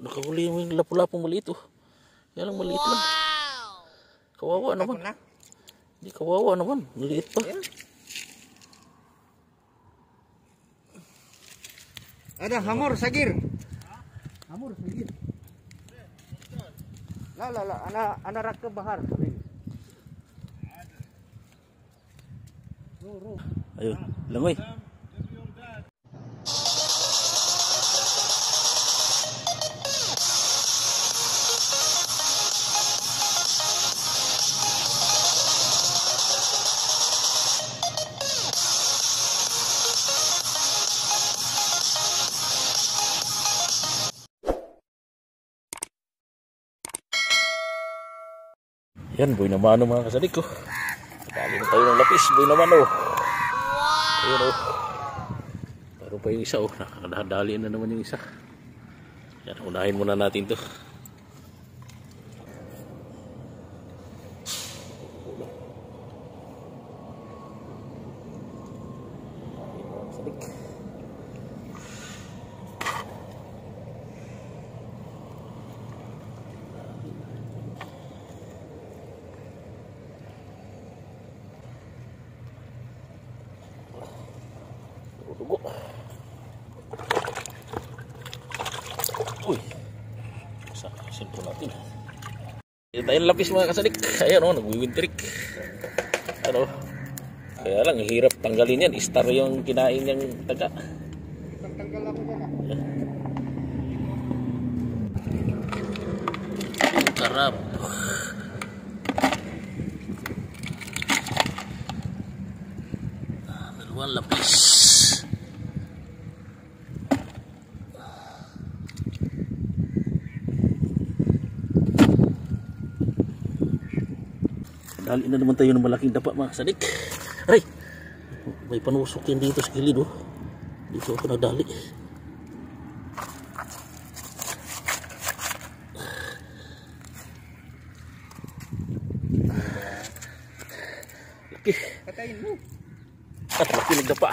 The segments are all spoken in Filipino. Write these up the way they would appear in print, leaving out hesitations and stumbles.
nakahuli mo yung lapu-lapong maliit oh. Yan lang maliit lang. Kawawa naman. Hindi kawawa naman. Maliit pa. Ada hamur sagir. Hamur sagir. La, ana rak ke bahar. Ayun, langoy. Yan, boy na mano mga kasadik ko. Dali na tayo ng lapis, boy na mano. Ayun oh. Pero pa yung isa oh, nakakadali na naman yung isa. Yan, unahin muna natin to. Dugo. Uy. Simple natin. Ito yung lapis mga kasadik. Ayan o, nagwiwintrik. Ano? Kaya lang, hirap tanggalin yan. Star yung kinain niyang taga. Tanggal ako dyan. Karap. Dalawang lapis. Dali na naman tayo ng malaking dapa mga kasadik. Aray! May panusok yan dito sa gilid oh. Dito ako nadali. Okay. Patayin mo. At laki nagdapa.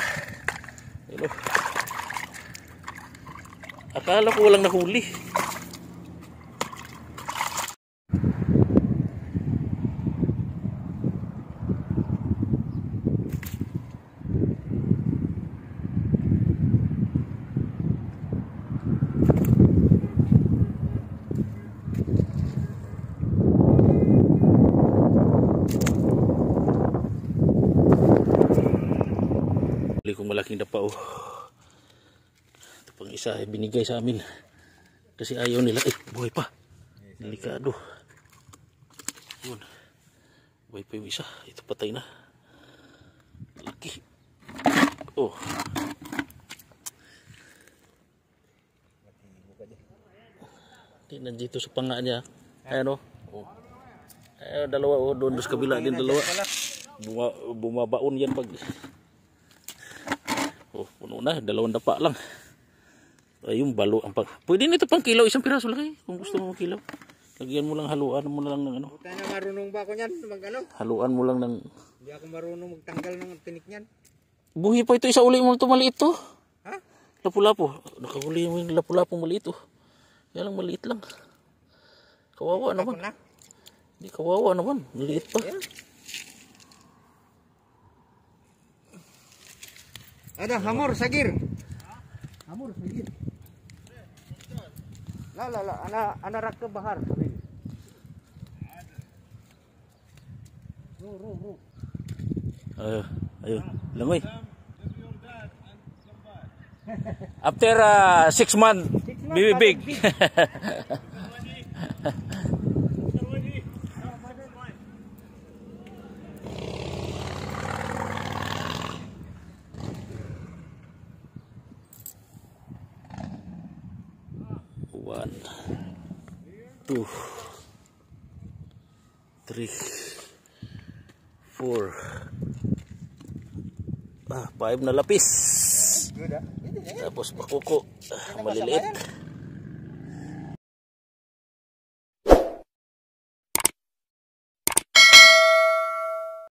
Ayun oh. Akala ko walang nahuli. Kung malaking dapa oh. Ito pang isa ay binigay sa amin kasi ayaw nila buhay pa, delikado yun, buhay pa yung isa, ito patay na laki oh. Nandito sa panga niya ayan oh. Ayan, dalawa oh, doon sa kabila din dalawa bumabaon yan pag oh, puno na, dalawang dapa lang. Ay, yung balo ang pag. Pwede nito pang kilaw, isang piraso lang kung gusto mo kilaw. Lagyan mo lang, haluan mo lang ng ano. Buta na marunong ba ako niyan, mag-ano? Haluan mo lang ng Hindi ako marunong magtanggal ng tinik niyan. buhi pa ito, isa uli mo ito maliit to. Ha? Lapu-lapo. Nakahuli mo yung lapu-lapo maliit oh. Yan lang maliit lang. Kawawa naman. Hindi kawawa naman, maliit pa. Ada hamur sagir. Hamur sagir. La, ana rak ke bahar. Ro. Ayun, langoy. After 6 months, baby big. One, 2, 3, 4, 5 na lapis. Tapos pakuko, maliliit.